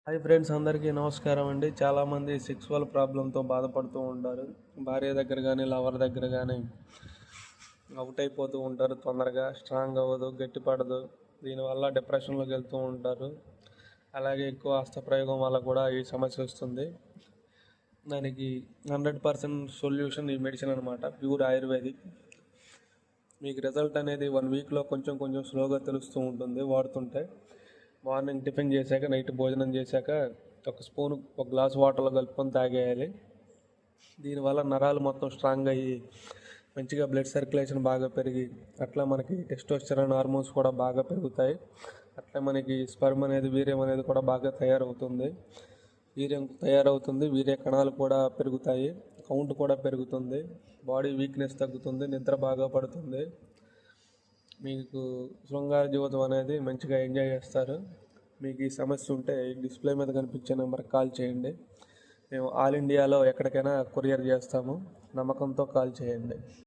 Hi friends, అందరికీ నమస్కారం అండి. చాలామంది సెక్సువల్ ప్రాబ్లంతో బాధపడుతూ ఉంటారు. భార్య దగ్గర కానీ లవర్ దగ్గర కానీ అవుట్ అయిపోతూ ఉంటారు. తొందరగా స్ట్రాంగ్ అవ్వదు, గట్టిపడదు. దీనివల్ల డిప్రెషన్లోకి వెళ్తూ ఉంటారు. అలాగే ఎక్కువ హస్తప్రయోగం వల్ల కూడా ఈ సమస్య వస్తుంది. దానికి 100% సొల్యూషన్ ఈ మెడిసిన్ అనమాట, ప్యూర్ ఆయుర్వేదిక్. మీకు రిజల్ట్ అనేది 1 వీక్లో కొంచెం కొంచెం స్లోగా తెలుస్తూ ఉంటుంది వాడుతుంటే. మార్నింగ్ టిఫిన్ చేశాక, నైట్ భోజనం చేశాక ఒక గ్లాస్ వాటర్లో కలుపుకొని తాగేయాలి. దీనివల్ల నరాలు మొత్తం స్ట్రాంగ్ అయ్యి మంచిగా బ్లడ్ సర్క్యులేషన్ బాగా పెరిగి అట్లా మనకి టెస్టోస్టెరాన్ హార్మోన్స్ కూడా బాగా పెరుగుతాయి. అట్లా మనకి స్పెర్మ్ అనేది, వీర్యం అనేది కూడా బాగా తయారవుతుంది. వీర్య కణాలు కూడా పెరుగుతాయి, కౌంట్ కూడా పెరుగుతుంది, బాడీ వీక్నెస్ తగ్గుతుంది, నిద్ర బాగా పడుతుంది. మీకు శృంగార జీవితం అనేది మంచిగా ఎంజాయ్ చేస్తారు. మీకు ఈ సమస్య ఉంటే డిస్ప్లే మీద కనిపించే నెంబర్కి కాల్ చేయండి. మేము ఆల్ ఇండియాలో ఎక్కడికైనా కొరియర్ చేస్తాము. నమ్మకంతో కాల్ చేయండి.